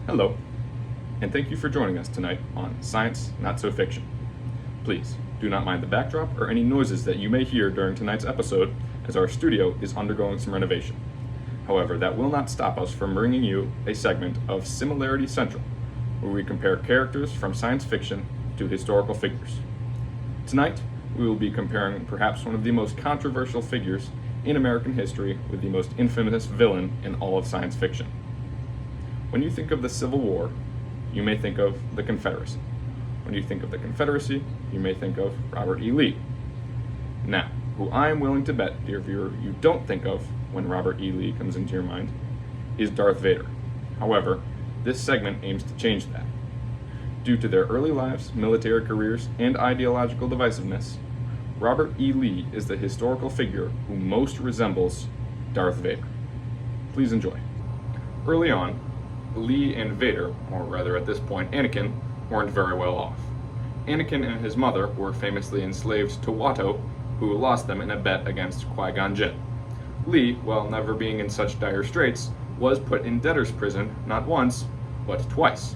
Hello, and thank you for joining us tonight on Science Not So Fiction. Please do not mind the backdrop or any noises that you may hear during tonight's episode, as our studio is undergoing some renovation. However, that will not stop us from bringing you a segment of Similarity Central, where we compare characters from science fiction to historical figures. Tonight, we will be comparing perhaps one of the most controversial figures in American history with the most infamous villain in all of science fiction. When you think of the Civil War, you may think of the Confederacy. When you think of the Confederacy, you may think of Robert E. Lee. Now, who I am willing to bet, dear viewer, you don't think of when Robert E. Lee comes into your mind, is Darth Vader. However, this segment aims to change that. Due to their early lives, military careers, and ideological divisiveness, Robert E. Lee is the historical figure who most resembles Darth Vader. Please enjoy. Early on, Lee and Vader, or rather at this point Anakin, weren't very well off. Anakin and his mother were famously enslaved to Watto, who lost them in a bet against Qui-Gon Jinn. Lee, while never being in such dire straits, was put in debtor's prison not once, but twice.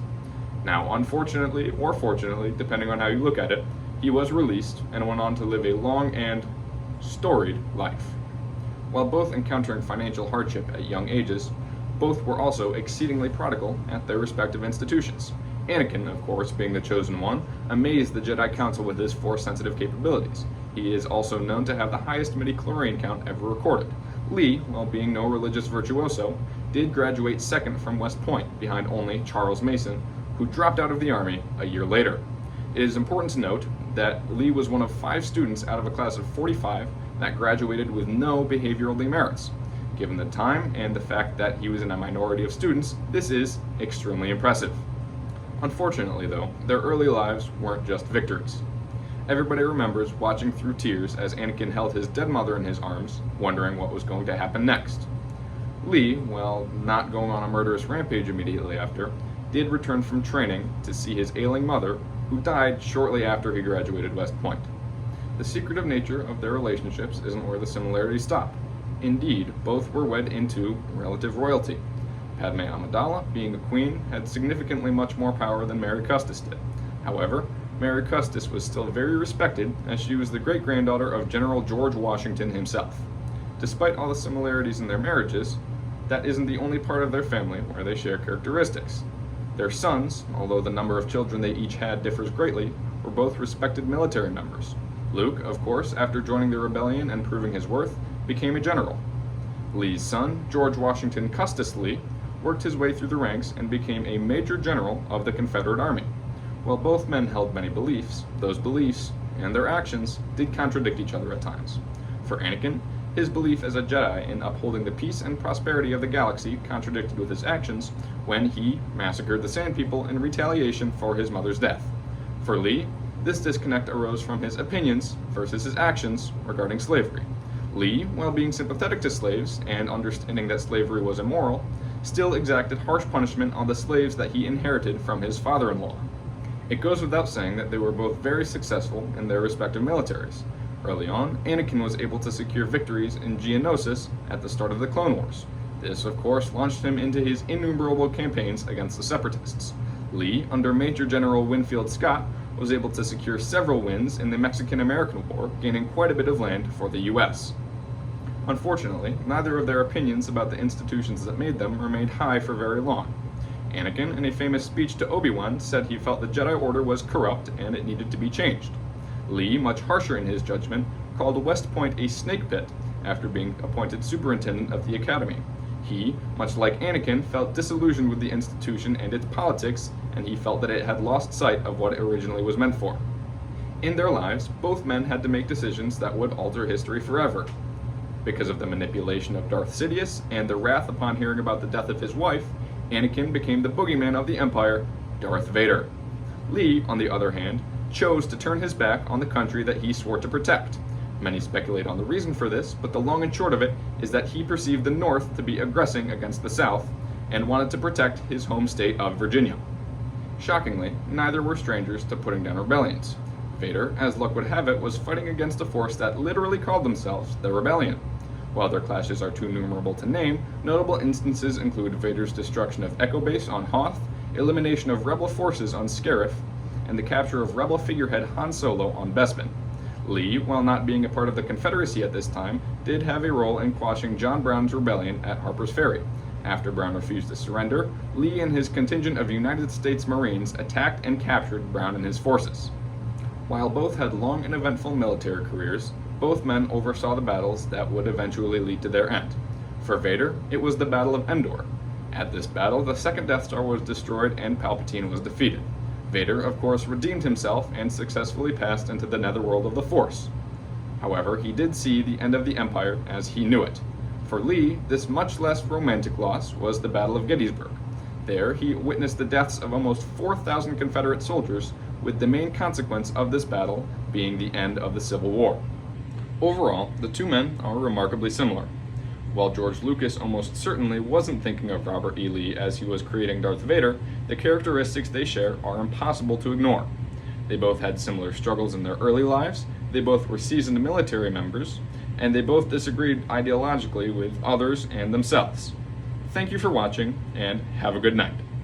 Now, unfortunately, or fortunately, depending on how you look at it, he was released and went on to live a long and storied life. While both encountering financial hardship at young ages, both were also exceedingly prodigal at their respective institutions. Anakin, of course, being the chosen one, amazed the Jedi Council with his Force-sensitive capabilities. He is also known to have the highest midi-chlorian count ever recorded. Lee, while being no religious virtuoso, did graduate second from West Point, behind only Charles Mason, who dropped out of the Army a year later. It is important to note that Lee was one of 5 students out of a class of 45 that graduated with no behavioral demerits. Given the time and the fact that he was in a minority of students, this is extremely impressive. Unfortunately, though, their early lives weren't just victories. Everybody remembers watching through tears as Anakin held his dead mother in his arms, wondering what was going to happen next. Lee, while not going on a murderous rampage immediately after, did return from training to see his ailing mother, who died shortly after he graduated West Point. The secretive nature of their relationships isn't where the similarities stop. Indeed, both were wed into relative royalty. Padme Amidala, being a queen, had significantly much more power than Mary Custis did. However, Mary Custis was still very respected, as she was the great-granddaughter of General George Washington himself. Despite all the similarities in their marriages, that isn't the only part of their family where they share characteristics. Their sons, although the number of children they each had differs greatly, were both respected military members. Luke, of course, after joining the rebellion and proving his worth, became a general. Lee's son, George Washington Custis Lee, worked his way through the ranks and became a major general of the Confederate Army. While both men held many beliefs, those beliefs and their actions did contradict each other at times. For Anakin, his belief as a Jedi in upholding the peace and prosperity of the galaxy contradicted with his actions when he massacred the Sand People in retaliation for his mother's death. For Lee, this disconnect arose from his opinions versus his actions regarding slavery. Lee, while being sympathetic to slaves and understanding that slavery was immoral, still exacted harsh punishment on the slaves that he inherited from his father-in-law. It goes without saying that they were both very successful in their respective militaries. Early on, Anakin was able to secure victories in Geonosis at the start of the Clone Wars. This, of course, launched him into his innumerable campaigns against the Separatists. Lee, under Major General Winfield Scott, was able to secure several wins in the Mexican-American War, gaining quite a bit of land for the U.S. Unfortunately, neither of their opinions about the institutions that made them remained high for very long. Anakin, in a famous speech to Obi-Wan, said he felt the Jedi Order was corrupt and it needed to be changed. Lee, much harsher in his judgment, called West Point a snake pit after being appointed superintendent of the academy. He, much like Anakin, felt disillusioned with the institution and its politics, and he felt that it had lost sight of what it originally was meant for. In their lives, both men had to make decisions that would alter history forever. Because of the manipulation of Darth Sidious and the wrath upon hearing about the death of his wife, Anakin became the boogeyman of the Empire, Darth Vader. Lee, on the other hand, chose to turn his back on the country that he swore to protect. Many speculate on the reason for this, but the long and short of it is that he perceived the North to be aggressing against the South and wanted to protect his home state of Virginia. Shockingly, neither were strangers to putting down rebellions. Vader, as luck would have it, was fighting against a force that literally called themselves the Rebellion. While their clashes are too numerable to name, notable instances include Vader's destruction of Echo Base on Hoth elimination of rebel forces on Scarif, and the capture of rebel figurehead Han Solo on Bespin. Lee, while not being a part of the Confederacy at this time, did have a role in quashing John Brown's rebellion at Harper's Ferry. After Brown refused to surrender, Lee and his contingent of United States Marines attacked and captured Brown and his forces. While both had long and eventful military careers, both men oversaw the battles that would eventually lead to their end. For Vader, it was the Battle of Endor. At this battle, the second Death Star was destroyed and Palpatine was defeated. Vader, of course, redeemed himself and successfully passed into the netherworld of the Force. However, he did see the end of the Empire as he knew it. For Lee, this much less romantic loss was the Battle of Gettysburg. There, he witnessed the deaths of almost 4,000 Confederate soldiers, with the main consequence of this battle being the end of the Civil War. Overall, the two men are remarkably similar. While George Lucas almost certainly wasn't thinking of Robert E. Lee as he was creating Darth Vader, the characteristics they share are impossible to ignore. They both had similar struggles in their early lives, they both were seasoned military members, and they both disagreed ideologically with others and themselves. Thank you for watching, and have a good night.